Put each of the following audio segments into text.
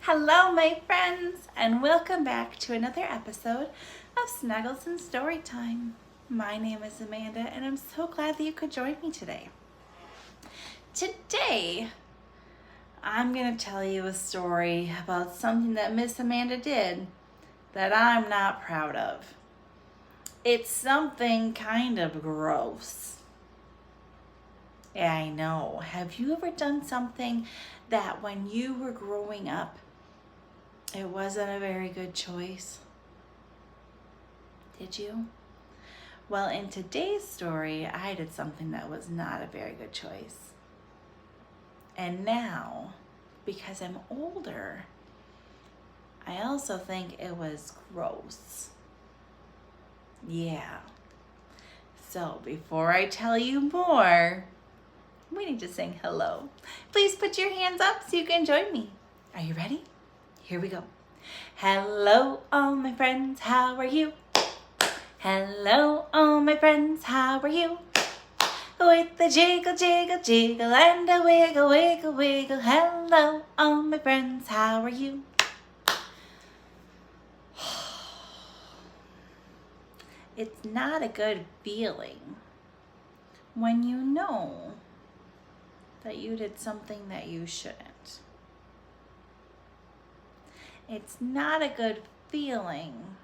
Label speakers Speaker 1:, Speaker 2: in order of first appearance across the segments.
Speaker 1: Hello, my friends, and welcome back to another episode of Snuggles and Storytime. My name is Amanda, and I'm so glad that you could join me today. Today, I'm going to tell you a story about something that Miss Amanda did that I'm not proud of. It's something kind of gross. Yeah, I know. Have you ever done something that when you were growing up, it wasn't a very good choice? Did you? Well, in today's story, I did something that was not a very good choice. And now, because I'm older, I also think it was gross. Yeah. So before I tell you more, we need to sing hello. Please put your hands up so you can join me. Are you ready? Here we go. Hello, all my friends, how are you? Hello, all my friends, how are you? With the jiggle, jiggle, jiggle, and a wiggle, wiggle, wiggle. Hello, all my friends, how are you? It's not a good feeling when you know that you did something that you shouldn't. It's not a good feeling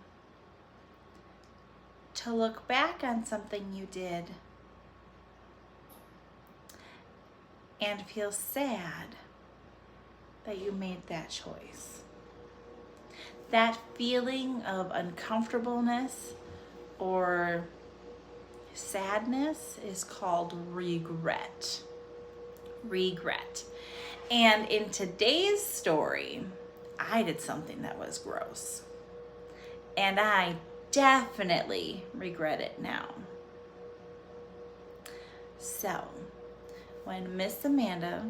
Speaker 1: to look back on something you did and feel sad that you made that choice. That feeling of uncomfortableness or sadness is called regret. Regret. And in today's story, I did something that was gross. And I definitely regret it now. So, when Miss Amanda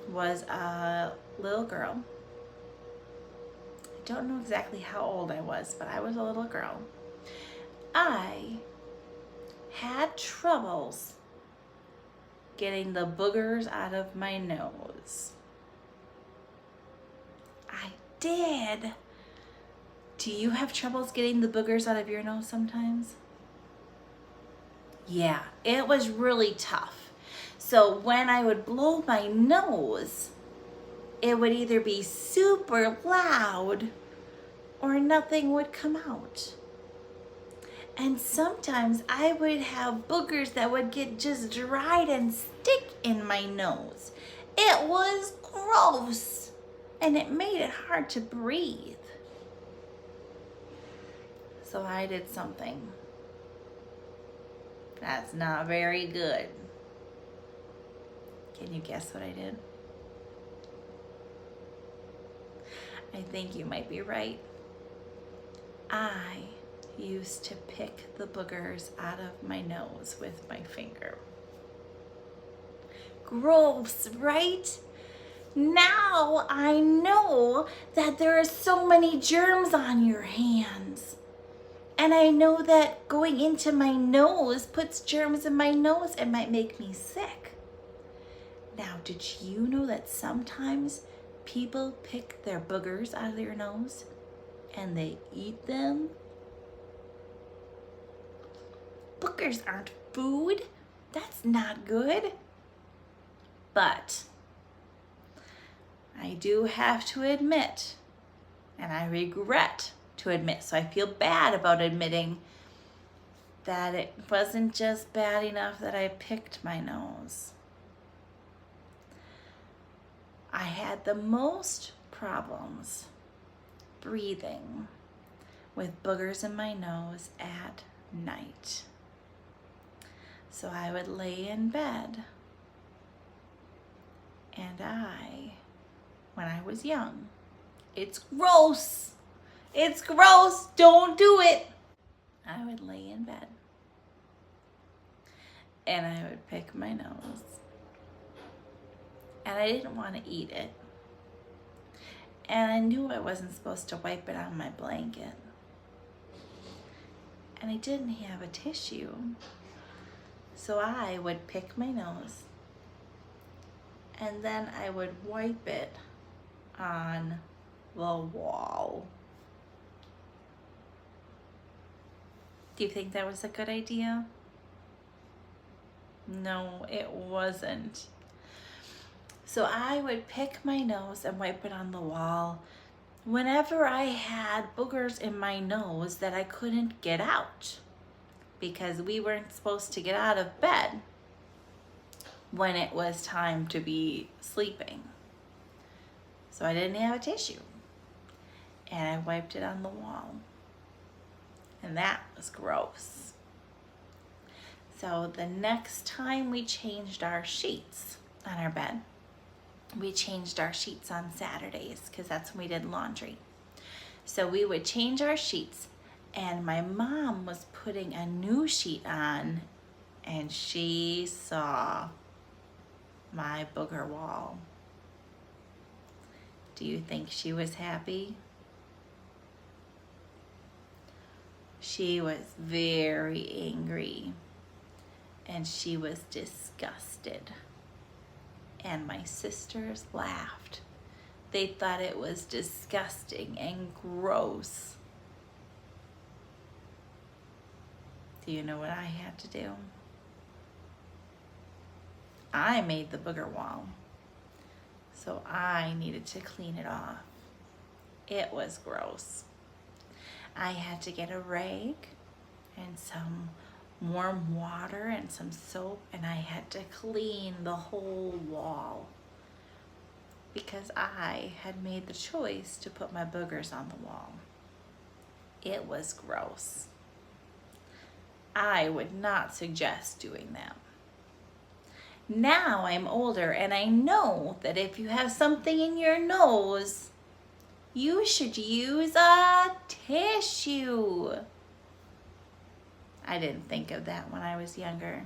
Speaker 1: was a little girl, I don't know exactly how old I was, but I was a little girl. I had troubles getting the boogers out of my nose. I did. Do you have troubles getting the boogers out of your nose sometimes? Yeah, it was really tough. So when I would blow my nose, it would either be super loud or nothing would come out. And sometimes I would have boogers that would get just dried and stick in my nose. It was gross and it made it hard to breathe. So I did something that's not very good. Can you guess what I did? I think you might be right. I used to pick the boogers out of my nose with my finger. Gross, right? Now I know that there are so many germs on your hands. And I know that going into my nose puts germs in my nose and might make me sick. Now, did you know that sometimes people pick their boogers out of their nose and they eat them? Boogers aren't food. That's not good. But I do have to admit, and I regret to admit, so I feel bad about admitting that it wasn't just bad enough that I picked my nose. I had the most problems breathing with boogers in my nose at night. So I would lay in bed and when I was young, it's gross. It's gross. Don't do it. I would lay in bed and I would pick my nose. And I didn't want to eat it. And I knew I wasn't supposed to wipe it on my blanket. And I didn't have a tissue. So I would pick my nose and then I would wipe it on the wall. Do you think that was a good idea? No, it wasn't. So I would pick my nose and wipe it on the wall whenever I had boogers in my nose that I couldn't get out, because we weren't supposed to get out of bed when it was time to be sleeping. So I didn't have a tissue, and I wiped it on the wall, and that was gross. So the next time we changed our sheets on our bed, we changed our sheets on Saturdays because that's when we did laundry. So we would change our sheets, and my mom was putting a new sheet on, and she saw my booger wall. Do you think she was happy? She was very angry, and she was disgusted. And my sisters laughed. They thought it was disgusting and gross. Do you know what I had to do? I made the booger wall, so I needed to clean it off. It was gross. I had to get a rag and some warm water and some soap, and I had to clean the whole wall because I had made the choice to put my boogers on the wall. It was gross. I would not suggest doing that. Now I'm older and I know that if you have something in your nose, you should use a tissue. I didn't think of that when I was younger.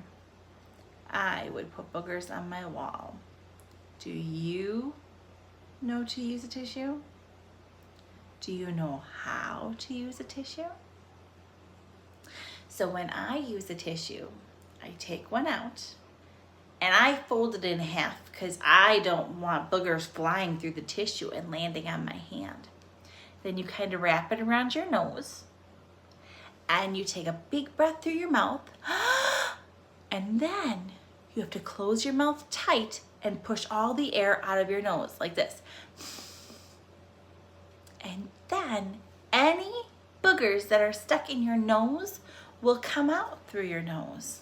Speaker 1: I would put boogers on my wall. Do you know to use a tissue? Do you know how to use a tissue? So when I use a tissue, I take one out and I fold it in half because I don't want boogers flying through the tissue and landing on my hand. Then you kind of wrap it around your nose, and you take a big breath through your mouth, and then you have to close your mouth tight and push all the air out of your nose like this. And then any boogers that are stuck in your nose will come out through your nose.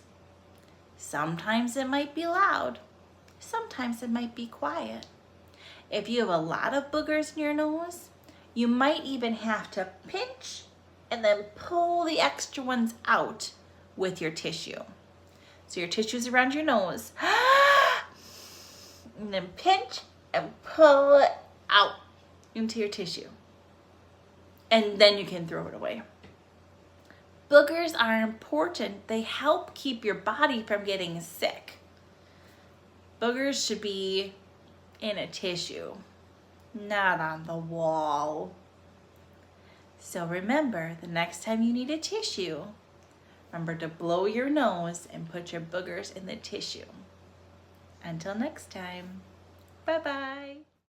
Speaker 1: Sometimes it might be loud, sometimes it might be quiet. If you have a lot of boogers in your nose, you might even have to pinch and then pull the extra ones out with your tissue. So your tissue's around your nose, and then pinch and pull it out into your tissue. And then you can throw it away. Boogers are important. They help keep your body from getting sick. Boogers should be in a tissue, not on the wall. So remember, the next time you need a tissue, remember to blow your nose and put your boogers in the tissue. Until next time, bye-bye.